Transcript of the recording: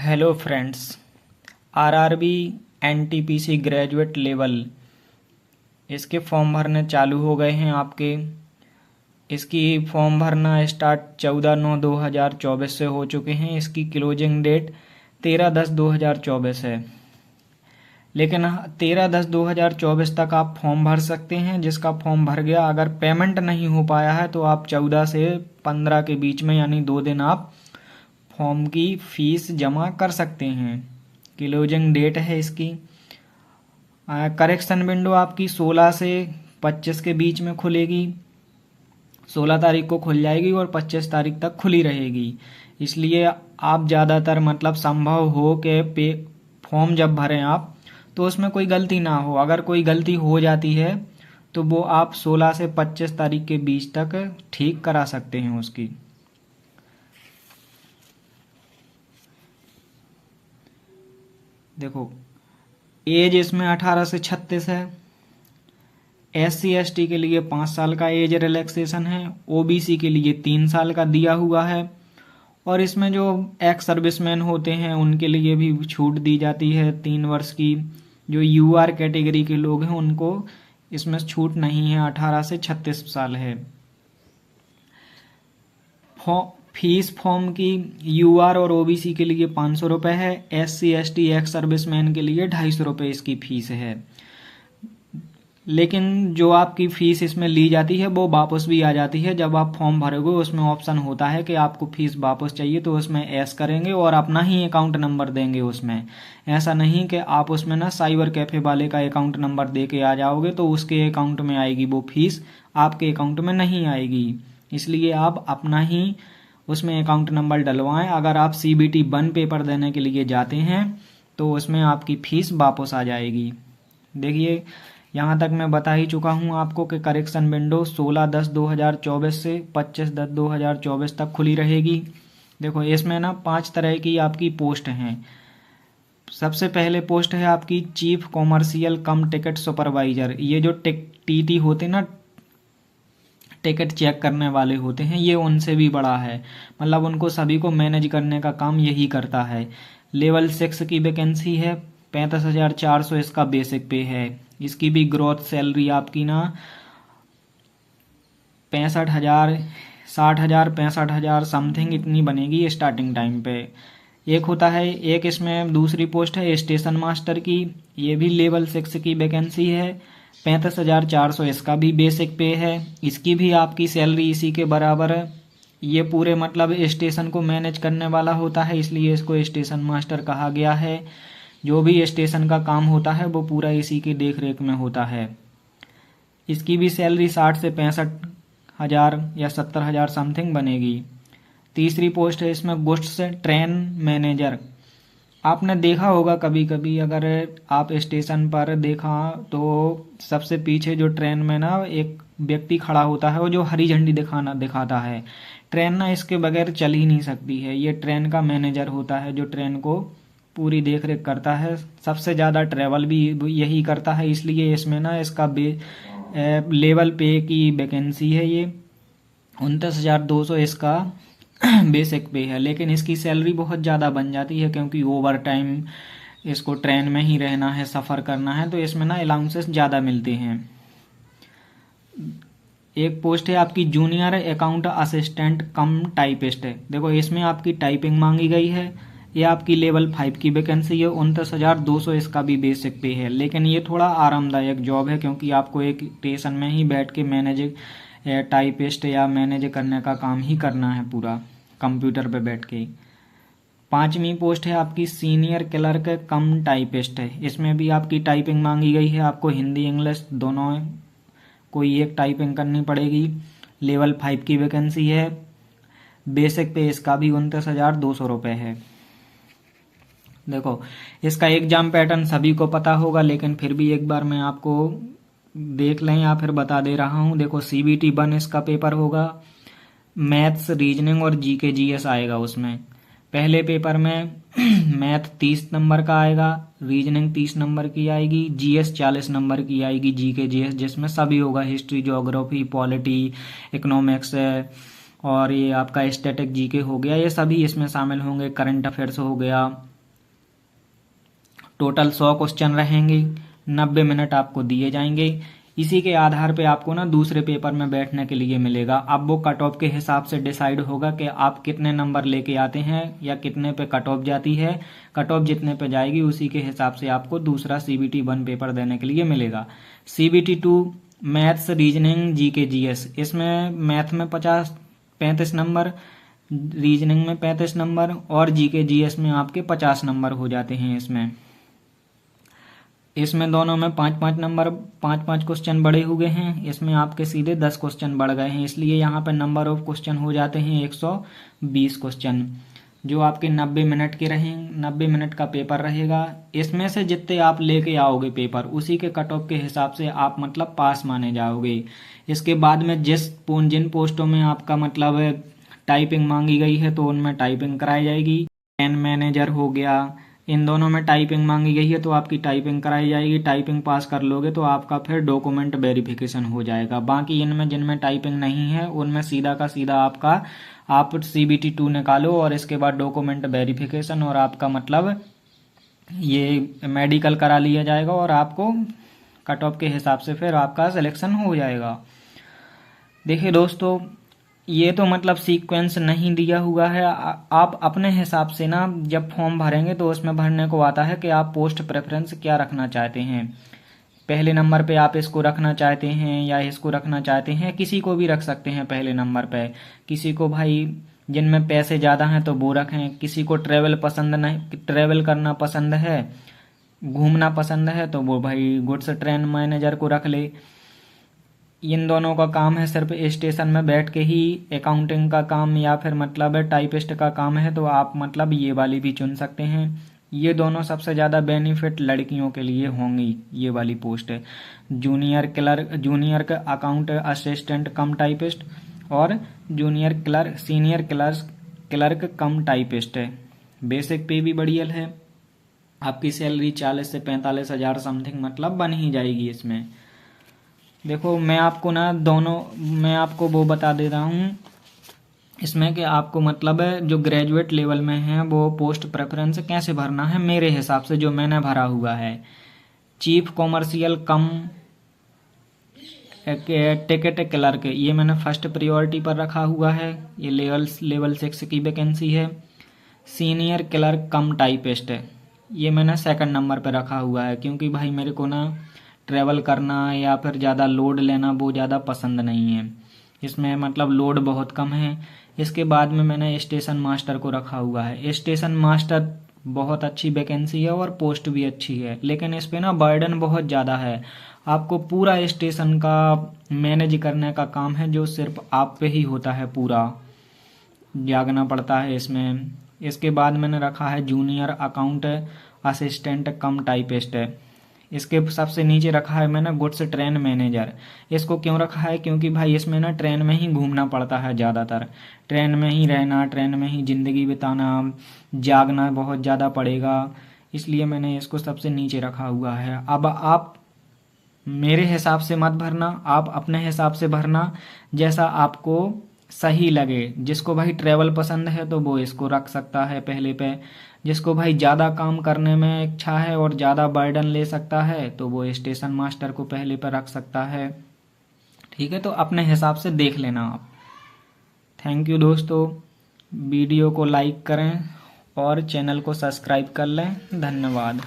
Hello friends. RRB NTPC graduate level इसके form भरने चालू हो गए हैं आपके। इसकी फॉर्म भरना स्टार्ट 14/9/2024 से हो चुके हैं। इसकी क्लोजिंग डेट 13/10/2024 है। लेकिन 13/10/2024 तक आप फॉर्म भर सकते हैं। जिसका फॉर्म भर गया, अगर पेमेंट नहीं हो पाया है तो आप 14 से 15 के बीच में यानी 2 दिन आप फॉर्म की फीस जमा कर सकते हैं। क्लोजिंग डेट है इसकी। करेक्शन विंडो आपकी 16 से 25 के बीच में खुलेगी। 16 तारीख को खुल जाएगी और 25 तारीख तक खुली रहेगी। इसलिए आप ज़्यादातर संभव हो कि फॉर्म जब भरें आप तो उसमें कोई गलती ना हो। अगर कोई गलती हो जाती है तो वो आप 16 से 25 तारीख के बीच तक ठीक करा सकते हैं उसकी। देखो, एज इसमें 18 से 36 है। SC/ST के लिए 5 साल का एज रिलैक्सेशन है। OBC के लिए 3 साल का दिया हुआ है। और इसमें जो एक्स सर्विसमैन होते हैं उनके लिए भी छूट दी जाती है 3 वर्ष की। जो UR कैटेगरी के लोग हैं उनको इसमें छूट नहीं है। 18 से 36 साल है। फीस फॉर्म की UR और OBC के लिए 500 रुपये है। SC/ST एक्स सर्विसमैन के लिए 250 रुपये इसकी फीस है। लेकिन जो आपकी फीस इसमें ली जाती है वो वापस भी आ जाती है। जब आप फॉर्म भरोगे उसमें ऑप्शन होता है कि आपको फीस वापस चाहिए, तो उसमें एस करेंगे और अपना ही अकाउंट नंबर देंगे उसमें। ऐसा नहीं कि आप उसमें साइबर कैफ़े वाले का अकाउंट नंबर दे के आ जाओगे तो उसके अकाउंट में आएगी वो फीस, आपके अकाउंट में नहीं आएगी। इसलिए आप अपना ही उसमें अकाउंट नंबर डलवाएं। अगर आप CBT 1 पेपर देने के लिए जाते हैं तो उसमें आपकी फ़ीस वापस आ जाएगी। देखिए, यहाँ तक मैं बता ही चुका हूँ आपको कि करेक्शन विंडो 16/10/2024 से 25/10/2024 तक खुली रहेगी। देखो, इसमें 5 तरह की आपकी पोस्ट हैं। सबसे पहले पोस्ट है आपकी चीफ कॉमर्शियल कम टिकट सुपरवाइजर। ये जो TT होते ना, टिकट चेक करने वाले होते हैं, ये उनसे भी बड़ा है। उनको सभी को मैनेज करने का काम यही करता है। लेवल 6 की वैकेंसी है। 35,400 इसका बेसिक पे है। इसकी भी ग्रोथ सैलरी आपकी 65,000 60,000 65,000 समथिंग इतनी बनेगी स्टार्टिंग टाइम पे। एक होता है, एक इसमें दूसरी पोस्ट है स्टेशन मास्टर की। ये भी लेवल 6 की वैकेंसी है। 35,400 इसका भी बेसिक पे है। इसकी भी आपकी सैलरी इसी के बराबर है। ये पूरे स्टेशन को मैनेज करने वाला होता है, इसलिए इसको स्टेशन मास्टर कहा गया है। जो भी स्टेशन का काम होता है वो पूरा इसी की देख रेख में होता है। इसकी भी सैलरी 60 से 65,000 या 70,000 समथिंग बनेगी। तीसरी पोस्ट है इसमें गुड्स ट्रेन मैनेजर। आपने देखा होगा कभी कभी, अगर आप स्टेशन पर देखा तो सबसे पीछे जो ट्रेन में एक व्यक्ति खड़ा होता है, वो जो हरी झंडी दिखाता है। ट्रेन इसके बगैर चल ही नहीं सकती है। ये ट्रेन का मैनेजर होता है जो ट्रेन को पूरी देख रेख करता है। सबसे ज़्यादा ट्रैवल भी यही करता है, इसलिए इसमें इसका लेवल पे की वैकेंसी है। ये 29,200 इसका बेसिक पे है। लेकिन इसकी सैलरी बहुत ज़्यादा बन जाती है क्योंकि ओवर टाइम इसको ट्रेन में ही रहना है, सफ़र करना है, तो इसमें अलाउंसेस ज़्यादा मिलते हैं। एक पोस्ट है आपकी junior account assistant cum typist है। देखो, इसमें आपकी टाइपिंग मांगी गई है। ये आपकी लेवल 5 की वैकेंसी है। 29,200 इसका भी बेसिक पे है। लेकिन ये थोड़ा आरामदायक जॉब है क्योंकि आपको एक स्टेशन में ही बैठ के मैनेज टाइपिस्ट या मैनेज करने का काम ही करना है पूरा कंप्यूटर पे बैठ के। 5वीं पोस्ट है आपकी सीनियर क्लर्क कम टाइपिस्ट है। इसमें भी आपकी टाइपिंग मांगी गई है। आपको हिंदी इंग्लिश दोनों कोई एक टाइपिंग करनी पड़ेगी। लेवल 5 की वैकेंसी है। बेसिक पे इसका भी 29,200 रुपये है। देखो, इसका एग्जाम पैटर्न सभी को पता होगा, लेकिन फिर भी एक बार मैं आपको देख लें या फिर बता दे रहा हूँ। देखो, CBT 1 इसका पेपर होगा। मैथ्स, रीजनिंग और GK GS आएगा उसमें। पहले पेपर में मैथ 30 नंबर का आएगा, रीजनिंग 30 नंबर की आएगी, GS 40 नंबर की आएगी, GK GS जिसमें सभी होगा, हिस्ट्री, ज्योग्राफी, पॉलिटी, इकोनॉमिक्स और ये आपका स्टैटिक GK हो गया, ये सभी इसमें शामिल होंगे। करंट अफेयर्स हो गया, टोटल 100 क्वेश्चन रहेंगे, 90 मिनट आपको दिए जाएंगे। इसी के आधार पे आपको ना दूसरे पेपर में बैठने के लिए मिलेगा। अब वो कट ऑफ के हिसाब से डिसाइड होगा कि आप कितने नंबर लेके आते हैं या कितने पे कट ऑफ जाती है। कट ऑफ जितने पे जाएगी उसी के हिसाब से आपको दूसरा CBT 1 पेपर देने के लिए मिलेगा। CBT 2 maths, reasoning, GK GS, इसमें मैथ में 35 नंबर, रीजनिंग में 35 नंबर और GK GS में आपके 50 नंबर हो जाते हैं। इसमें दोनों में 5-5 नंबर, 5-5 क्वेश्चन बढ़े हुए हैं। इसमें आपके सीधे 10 क्वेश्चन बढ़ गए हैं, इसलिए यहाँ पे नंबर ऑफ क्वेश्चन हो जाते हैं 120 क्वेश्चन, जो आपके 90 मिनट के रहेंगे। 90 मिनट का पेपर रहेगा। इसमें से जितने आप लेके आओगे पेपर, उसी के कट ऑफ के हिसाब से आप मतलब पास माने जाओगे। इसके बाद में जिन पोस्टों में आपका मतलब टाइपिंग मांगी गई है तो उनमें टाइपिंग कराई जाएगी। पेन मैनेजर हो गया, इन दोनों में टाइपिंग मांगी गई है तो आपकी टाइपिंग कराई जाएगी। टाइपिंग पास कर लोगे तो आपका फिर डॉक्यूमेंट वेरिफिकेशन हो जाएगा। बाकी इनमें जिनमें टाइपिंग नहीं है उनमें सीधा का सीधा आप CBT 2 निकालो और इसके बाद डॉक्यूमेंट वेरिफिकेशन और आपका मतलब ये मेडिकल करा लिया जाएगा और आपको कट ऑफ के हिसाब से फिर आपका सिलेक्शन हो जाएगा। देखिए दोस्तों, ये तो मतलब सीक्वेंस नहीं दिया हुआ है। आप अपने हिसाब से ना जब फॉर्म भरेंगे तो उसमें भरने को आता है कि आप पोस्ट प्रेफरेंस क्या रखना चाहते हैं। पहले नंबर पे आप इसको रखना चाहते हैं या इसको रखना चाहते हैं, किसी को भी रख सकते हैं पहले नंबर पे। किसी को भाई जिनमें पैसे ज़्यादा हैं तो वो रखें, किसी को ट्रेवल पसंद नहीं, ट्रेवल करना पसंद है, घूमना पसंद है तो वो भाई गुड्स ट्रेन मैनेजर को रख ले। इन दोनों का काम है सिर्फ स्टेशन में बैठ के ही अकाउंटिंग का काम या फिर मतलब टाइपिस्ट का काम है, तो आप मतलब ये वाली भी चुन सकते हैं। ये दोनों सबसे ज़्यादा बेनिफिट लड़कियों के लिए होंगी। ये वाली पोस्ट है junior clerk, junior account assistant cum typist और junior clerk, senior clerk cum typist है। बेसिक पे भी बढ़िया है। आपकी सैलरी 40 से 45 हज़ार समथिंग मतलब बन ही जाएगी इसमें। देखो मैं आपको वो बता दे रहा हूँ इसमें कि आपको मतलब जो ग्रेजुएट लेवल में है वो पोस्ट प्रेफरेंस कैसे भरना है। मेरे हिसाब से जो मैंने भरा हुआ है, चीफ कॉमर्शियल कम टिकट क्लर्क, ये मैंने फर्स्ट प्रायोरिटी पर रखा हुआ है। ये लेवल 6 की वैकेंसी है। सीनियर क्लर्क कम टाइपिस्ट है, ये मैंने सेकंड नंबर पर रखा हुआ है, क्योंकि भाई मेरे को ना ट्रैवल करना या फिर ज़्यादा लोड लेना वो ज़्यादा पसंद नहीं है। इसमें मतलब लोड बहुत कम है। इसके बाद में मैंने स्टेशन मास्टर को रखा हुआ है। स्टेशन मास्टर बहुत अच्छी वैकेंसी है और पोस्ट भी अच्छी है, लेकिन इस पे ना बर्डन बहुत ज़्यादा है। आपको पूरा स्टेशन का मैनेज करने का काम है, जो सिर्फ आप पे ही होता है, पूरा जागना पड़ता है इसमें। इसके बाद मैंने रखा है junior account assistant cum typist है। इसके सबसे नीचे रखा है मैंने गुड्स ट्रेन मैनेजर। इसको क्यों रखा है, क्योंकि भाई इसमें ना ट्रेन में ही घूमना पड़ता है ज़्यादातर, ट्रेन में ही रहना, ट्रेन में ही ज़िंदगी बिताना, जागना बहुत ज़्यादा पड़ेगा, इसलिए मैंने इसको सबसे नीचे रखा हुआ है। अब आप मेरे हिसाब से मत भरना, आप अपने हिसाब से भरना जैसा आपको सही लगे। जिसको भाई ट्रैवल पसंद है तो वो इसको रख सकता है पहले पे। जिसको भाई ज़्यादा काम करने में इच्छा है और ज़्यादा बर्डन ले सकता है तो वो स्टेशन मास्टर को पहले पे रख सकता है। ठीक है, तो अपने हिसाब से देख लेना आप। थैंक यू दोस्तों, वीडियो को लाइक करें और चैनल को सब्सक्राइब कर लें। धन्यवाद।